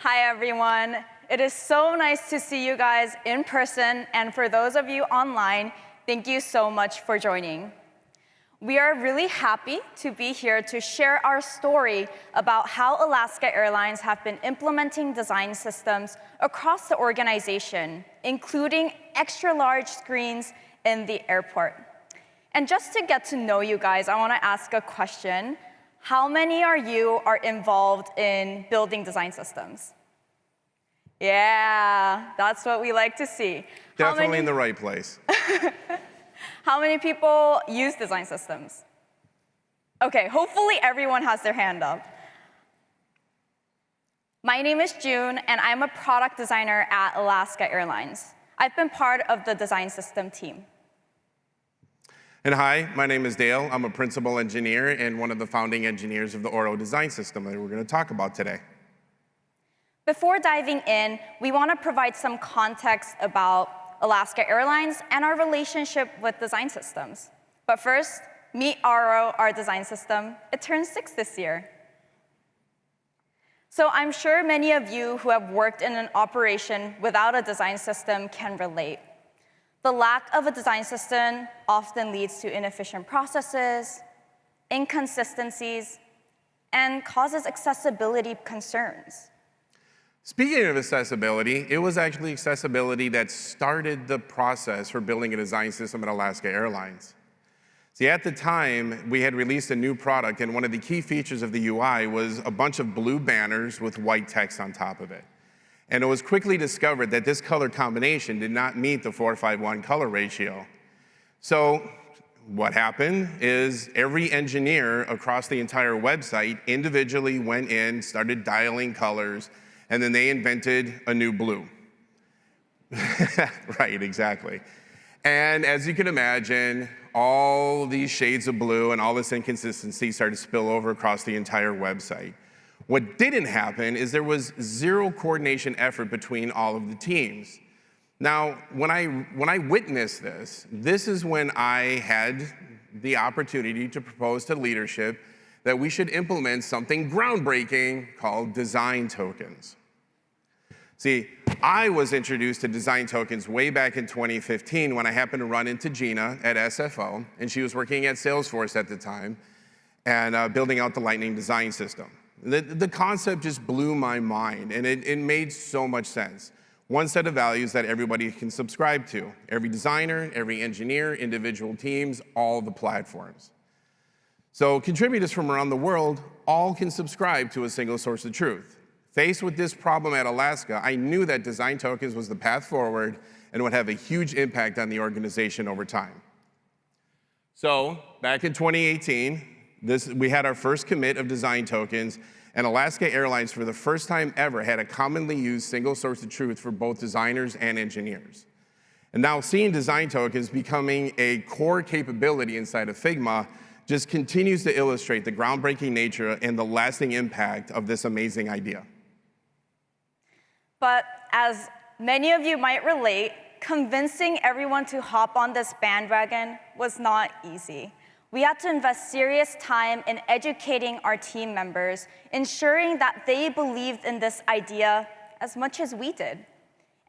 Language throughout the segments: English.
Hi, everyone. It is so nice to see you guys in person, and for those of you online, thank you so much for joining. We are really happy to be here to share our story about how Alaska Airlines have been implementing design systems across the organization, including extra-large screens in the airport. And just to get to know you guys, I want to ask a question. How many of you are involved in building design systems? Yeah, that's what we like to see. Definitely in the right place. How many people use design systems? Okay, hopefully everyone has their hand up. My name is June, and I'm a product designer at Alaska Airlines. I've been part of the design system team. And hi, my name is Dale. I'm a principal engineer and one of the founding engineers of the Auro design system that we're going to talk about today. Before diving in, we want to provide some context about Alaska Airlines and our relationship with design systems. But first, meet Auro, our design system. It turns 6 this year. So I'm sure many of you who have worked in an operation without a design system can relate. The lack of a design system often leads to inefficient processes, inconsistencies, and causes accessibility concerns. Speaking of accessibility, it was actually accessibility that started the process for building a design system at Alaska Airlines. See, at the time, we had released a new product, and one of the key features of the UI was a bunch of blue banners with white text on top of it. And it was quickly discovered that this color combination did not meet the 4:5:1 color ratio. So what happened is every engineer across the entire website individually went in, started dialing colors, and then they invented a new blue. Right, exactly. And as you can imagine, all these shades of blue and all this inconsistency started to spill over across the entire website. What didn't happen is there was zero coordination effort between all of the teams. Now, when I witnessed this is when I had the opportunity to propose to leadership that we should implement something groundbreaking called design tokens. See, I was introduced to design tokens way back in 2015 when I happened to run into Gina at SFO, and she was working at Salesforce at the time and building out the Lightning design system. The concept just blew my mind, and it made so much sense. One set of values that everybody can subscribe to. Every designer, every engineer, individual teams, all the platforms. So contributors from around the world all can subscribe to a single source of truth. Faced with this problem at Alaska, I knew that design tokens was the path forward and would have a huge impact on the organization over time. So back in 2018, we had our first commit of design tokens, and Alaska Airlines, for the first time ever, had a commonly used single source of truth for both designers and engineers. And now seeing design tokens becoming a core capability inside of Figma just continues to illustrate the groundbreaking nature and the lasting impact of this amazing idea. But as many of you might relate, convincing everyone to hop on this bandwagon was not easy. We had to invest serious time in educating our team members, ensuring that they believed in this idea as much as we did.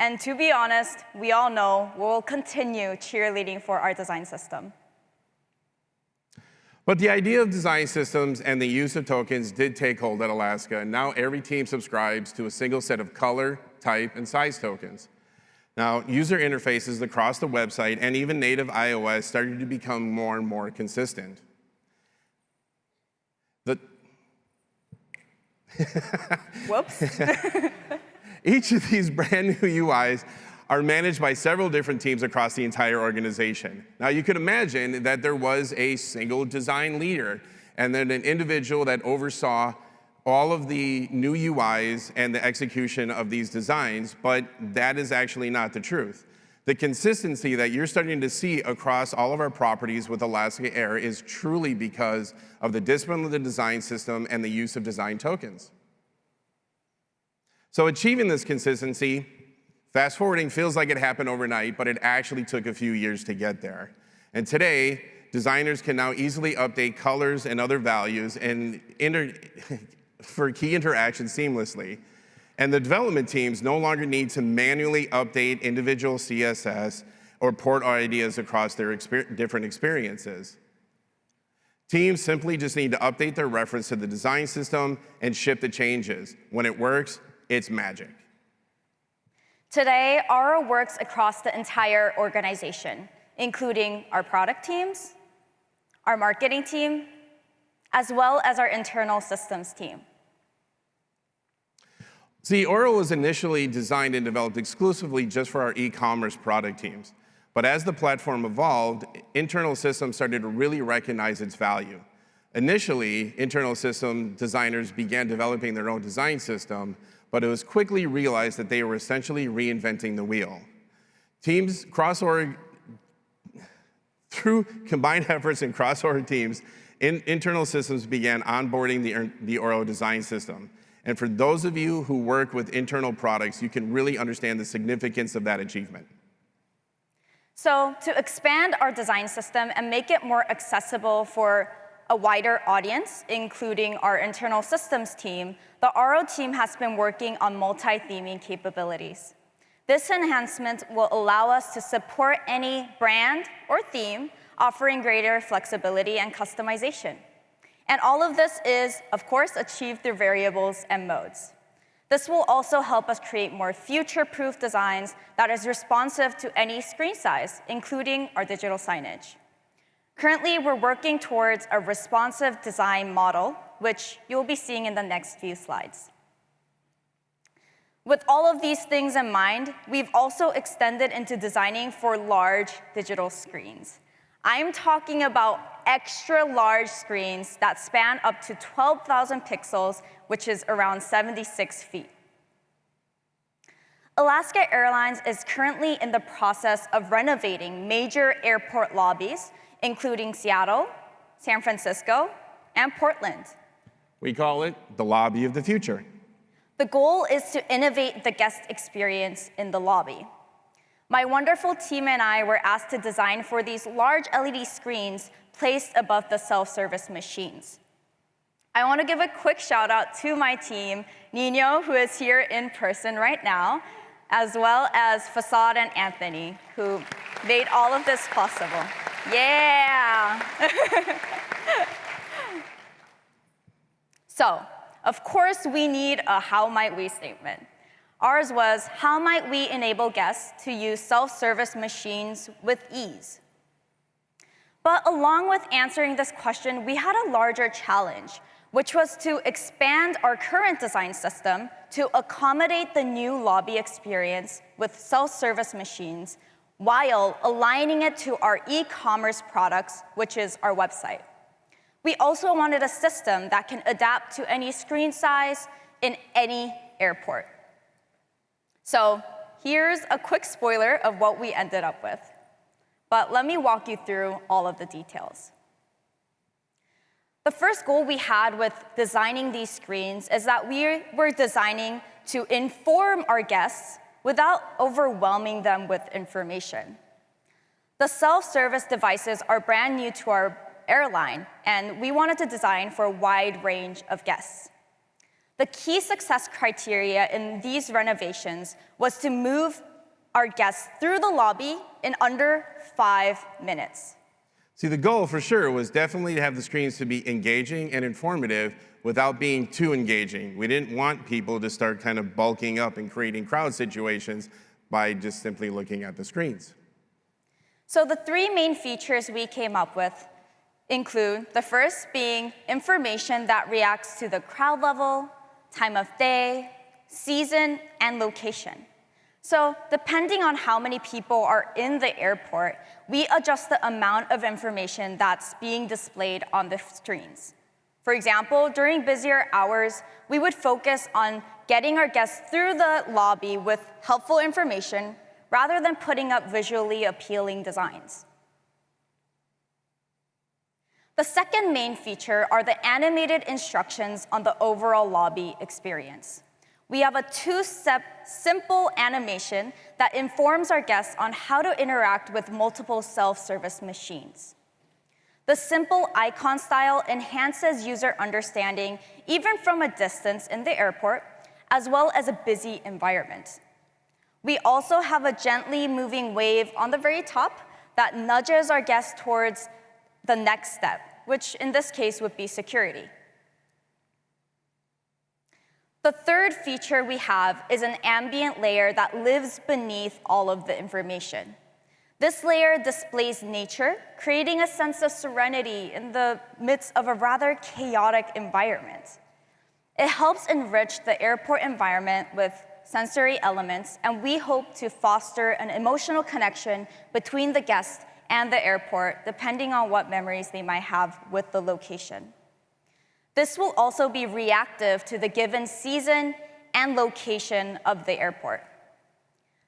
And to be honest, we all know we'll continue cheerleading for our design system. But the idea of design systems and the use of tokens did take hold at Alaska, and now every team subscribes to a single set of color, type, and size tokens. Now, user interfaces across the website and even native iOS started to become more and more consistent. Whoops. Each of these brand new UIs are managed by several different teams across the entire organization. Now, you could imagine that there was a single design leader and then an individual that oversaw all of the new UIs and the execution of these designs, but that is actually not the truth. The consistency that you're starting to see across all of our properties with Alaska Air is truly because of the discipline of the design system and the use of design tokens. So achieving this consistency, fast forwarding feels like it happened overnight, but it actually took a few years to get there. And today, designers can now easily update colors and other values and for key interactions seamlessly. And the development teams no longer need to manually update individual CSS or port ideas across their different experiences. Teams simply just need to update their reference to the design system and ship the changes. When it works, it's magic. Today, Auro works across the entire organization, including our product teams, our marketing team, as well as our internal systems team. See, Auro was initially designed and developed exclusively just for our e-commerce product teams. But as the platform evolved, internal systems started to really recognize its value. Initially, internal system designers began developing their own design system, but it was quickly realized that they were essentially reinventing the wheel. Teams through combined efforts in cross-org teams, internal systems began onboarding the Auro design system. And for those of you who work with internal products, you can really understand the significance of that achievement. So to expand our design system and make it more accessible for a wider audience, including our internal systems team, the Auro team has been working on multi-theming capabilities. This enhancement will allow us to support any brand or theme, offering greater flexibility and customization. And all of this is, of course, achieved through variables and modes. This will also help us create more future-proof designs that is responsive to any screen size, including our digital signage. Currently, we're working towards a responsive design model, which you'll be seeing in the next few slides. With all of these things in mind, we've also extended into designing for large digital screens. I'm talking about extra large screens that span up to 12,000 pixels, which is around 76 feet. Alaska Airlines is currently in the process of renovating major airport lobbies, including Seattle, San Francisco, and Portland. We call it the lobby of the future. The goal is to innovate the guest experience in the lobby. My wonderful team and I were asked to design for these large LED screens placed above the self-service machines. I want to give a quick shout out to my team, Nino, who is here in person right now, as well as Fasad and Anthony, who made all of this possible. Yeah! So, of course, we need a how might we statement. Ours was, how might we enable guests to use self-service machines with ease? But along with answering this question, we had a larger challenge, which was to expand our current design system to accommodate the new lobby experience with self-service machines while aligning it to our e-commerce products, which is our website. We also wanted a system that can adapt to any screen size in any airport. So here's a quick spoiler of what we ended up with. But let me walk you through all of the details. The first goal we had with designing these screens is that we were designing to inform our guests without overwhelming them with information. The self-service devices are brand new to our airline, and we wanted to design for a wide range of guests. The key success criteria in these renovations was to move our guests through the lobby in under 5 minutes. See, the goal for sure was definitely to have the screens to be engaging and informative without being too engaging. We didn't want people to start kind of bulking up and creating crowd situations by just simply looking at the screens. So the 3 main features we came up with include the first being information that reacts to the crowd level, time of day, season, and location. So depending on how many people are in the airport, we adjust the amount of information that's being displayed on the screens. For example, during busier hours, we would focus on getting our guests through the lobby with helpful information rather than putting up visually appealing designs. The second main feature are the animated instructions on the overall lobby experience. We have a 2-step simple animation that informs our guests on how to interact with multiple self-service machines. The simple icon style enhances user understanding even from a distance in the airport, as well as a busy environment. We also have a gently moving wave on the very top that nudges our guests towards the next step, which in this case would be security. The third feature we have is an ambient layer that lives beneath all of the information. This layer displays nature, creating a sense of serenity in the midst of a rather chaotic environment. It helps enrich the airport environment with sensory elements, and we hope to foster an emotional connection between the guest and the airport, depending on what memories they might have with the location. This will also be reactive to the given season and location of the airport.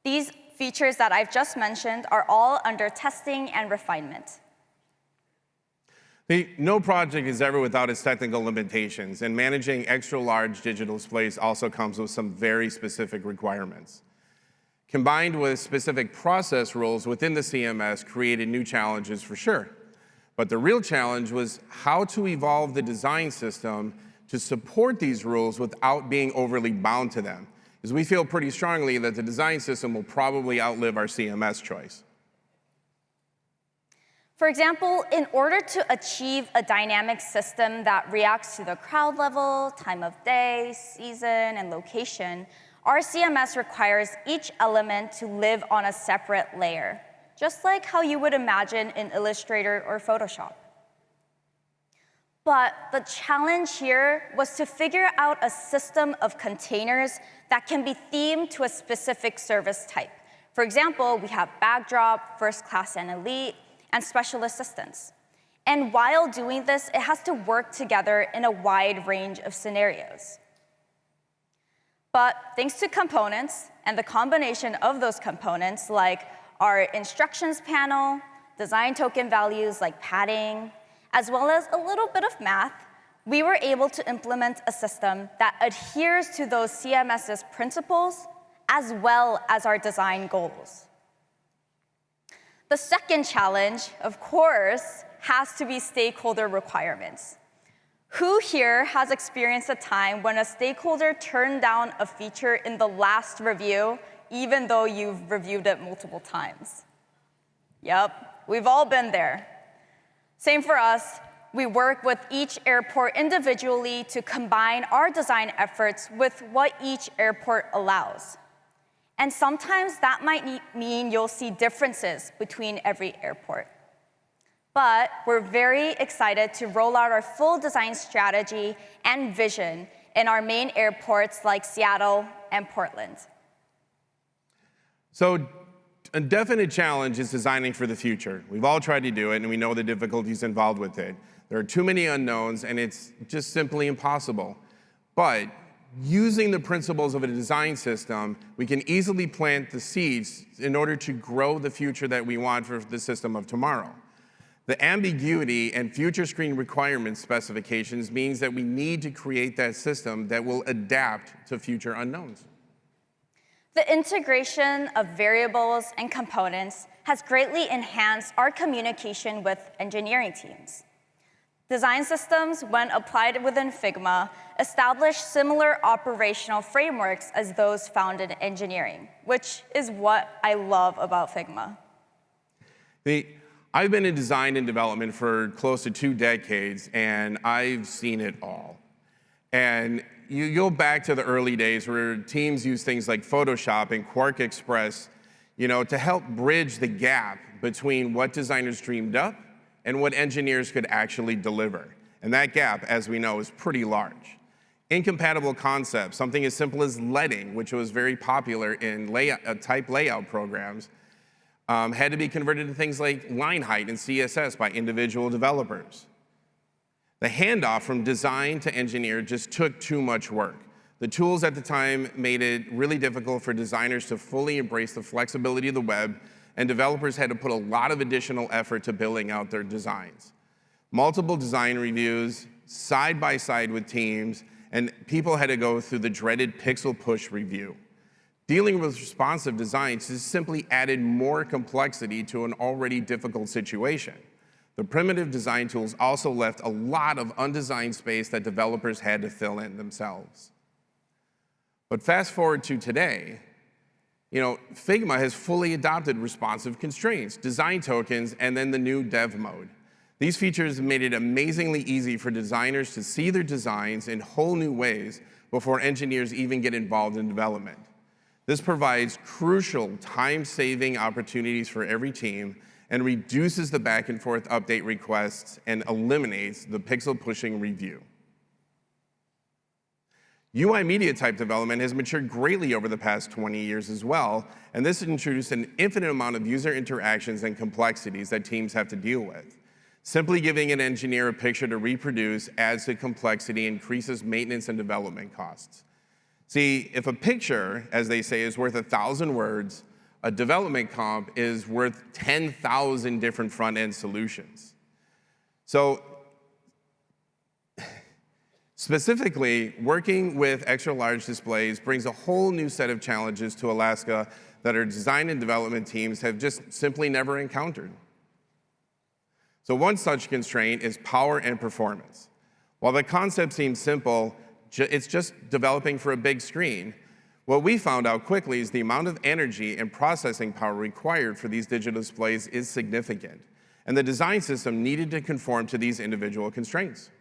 These features that I've just mentioned are all under testing and refinement. No project is ever without its technical limitations, and managing extra-large digital displays also comes with some very specific requirements. Combined with specific process rules within the CMS created new challenges for sure. But the real challenge was how to evolve the design system to support these rules without being overly bound to them, because we feel pretty strongly that the design system will probably outlive our CMS choice. For example, in order to achieve a dynamic system that reacts to the crowd level, time of day, season, and location, our CMS requires each element to live on a separate layer, just like how you would imagine in Illustrator or Photoshop. But the challenge here was to figure out a system of containers that can be themed to a specific service type. For example, we have backdrop, first class and elite, and special assistance. And while doing this, it has to work together in a wide range of scenarios. But thanks to components and the combination of those components, like our instructions panel, design token values like padding, as well as a little bit of math, we were able to implement a system that adheres to those CMS's principles as well as our design goals. The second challenge, of course, has to be stakeholder requirements. Who here has experienced a time when a stakeholder turned down a feature in the last review, even though you've reviewed it multiple times? Yep, we've all been there. Same for us. We work with each airport individually to combine our design efforts with what each airport allows. And sometimes that might mean you'll see differences between every airport. But we're very excited to roll out our full design strategy and vision in our main airports like Seattle and Portland. So a definite challenge is designing for the future. We've all tried to do it, and we know the difficulties involved with it. There are too many unknowns, and it's just simply impossible. But using the principles of a design system, we can easily plant the seeds in order to grow the future that we want for the system of tomorrow. The ambiguity and future screen requirement specifications means that we need to create that system that will adapt to future unknowns. The integration of variables and components has greatly enhanced our communication with engineering teams. Design systems, when applied within Figma, establish similar operational frameworks as those found in engineering, which is what I love about Figma. I've been in design and development for close to 2 decades, and I've seen it all. And you go back to the early days where teams used things like Photoshop and Quark Express, to help bridge the gap between what designers dreamed up and what engineers could actually deliver. And that gap, as we know, is pretty large. Incompatible concepts, something as simple as leading, which was very popular in type layout programs, had to be converted to things like line height and CSS by individual developers. The handoff from design to engineer just took too much work. The tools at the time made it really difficult for designers to fully embrace the flexibility of the web, and developers had to put a lot of additional effort to building out their designs. Multiple design reviews, side by side with teams, and people had to go through the dreaded pixel push review. Dealing with responsive designs has simply added more complexity to an already difficult situation. The primitive design tools also left a lot of undesigned space that developers had to fill in themselves. But fast forward to today, Figma has fully adopted responsive constraints, design tokens, and then the new dev mode. These features have made it amazingly easy for designers to see their designs in whole new ways before engineers even get involved in development. This provides crucial time-saving opportunities for every team and reduces the back and forth update requests and eliminates the pixel-pushing review. UI media type development has matured greatly over the past 20 years as well, and this has introduced an infinite amount of user interactions and complexities that teams have to deal with. Simply giving an engineer a picture to reproduce adds to complexity and increases maintenance and development costs. See, if a picture, as they say, is worth 1,000 words, a development comp is worth 10,000 different front-end solutions. So, specifically, working with extra-large displays brings a whole new set of challenges to Alaska that our design and development teams have just simply never encountered. So one such constraint is power and performance. While the concept seems simple, it's just developing for a big screen. What we found out quickly is the amount of energy and processing power required for these digital displays is significant, and the design system needed to conform to these individual constraints.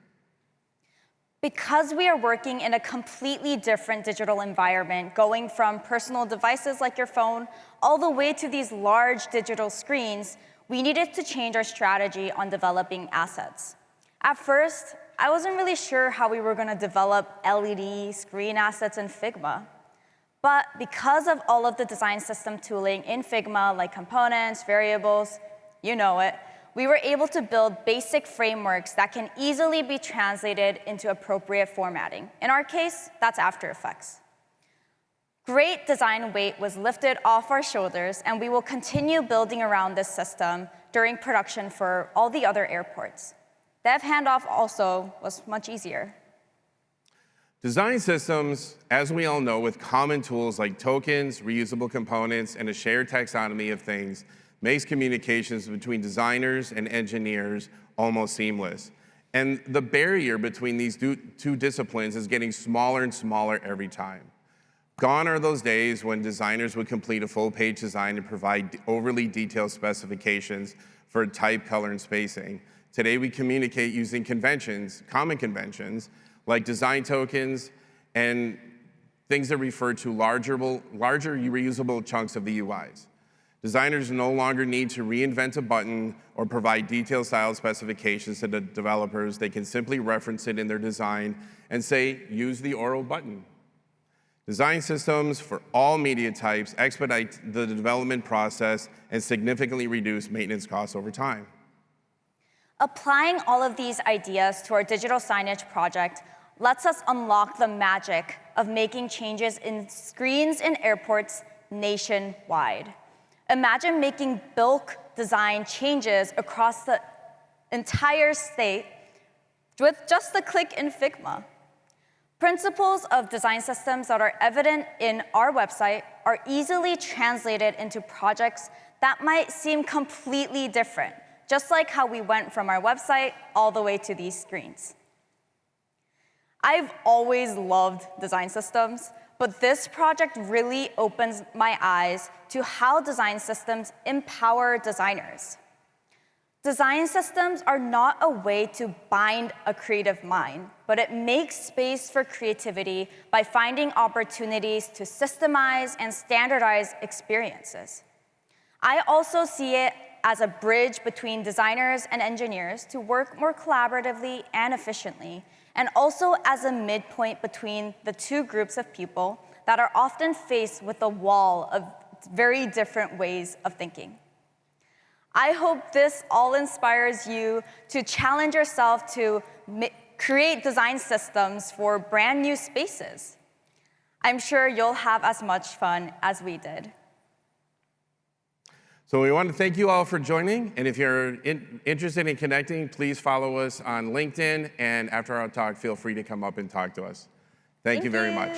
Because we are working in a completely different digital environment, going from personal devices like your phone all the way to these large digital screens, we needed to change our strategy on developing assets. At first, I wasn't really sure how we were going to develop LED screen assets in Figma. But because of all of the design system tooling in Figma, like components, variables, you know it, we were able to build basic frameworks that can easily be translated into appropriate formatting. In our case, that's After Effects. Great design weight was lifted off our shoulders, and we will continue building around this system during production for all the other airports. Dev handoff also was much easier. Design systems, as we all know, with common tools like tokens, reusable components, and a shared taxonomy of things, makes communications between designers and engineers almost seamless. And the barrier between these two disciplines is getting smaller and smaller every time. Gone are those days when designers would complete a full-page design and provide overly detailed specifications for type, color, and spacing. Today, we communicate using conventions, common conventions, like design tokens and things that refer to larger reusable chunks of the UIs. Designers no longer need to reinvent a button or provide detailed style specifications to the developers. They can simply reference it in their design and say, use the Auro button. Design systems for all media types expedite the development process and significantly reduce maintenance costs over time. Applying all of these ideas to our digital signage project lets us unlock the magic of making changes in screens in airports nationwide. Imagine making bulk design changes across the entire state with just a click in Figma. Principles of design systems that are evident in our website are easily translated into projects that might seem completely different, just like how we went from our website all the way to these screens. I've always loved design systems, but this project really opens my eyes to how design systems empower designers. Design systems are not a way to bind a creative mind, but it makes space for creativity by finding opportunities to systemize and standardize experiences. I also see it as a bridge between designers and engineers to work more collaboratively and efficiently, and also as a midpoint between the two groups of people that are often faced with a wall of very different ways of thinking. I hope this all inspires you to challenge yourself to create design systems for brand new spaces. I'm sure you'll have as much fun as we did. So we want to thank you all for joining, and if you're interested in connecting, please follow us on LinkedIn, and after our talk, feel free to come up and talk to us. Thank you very much.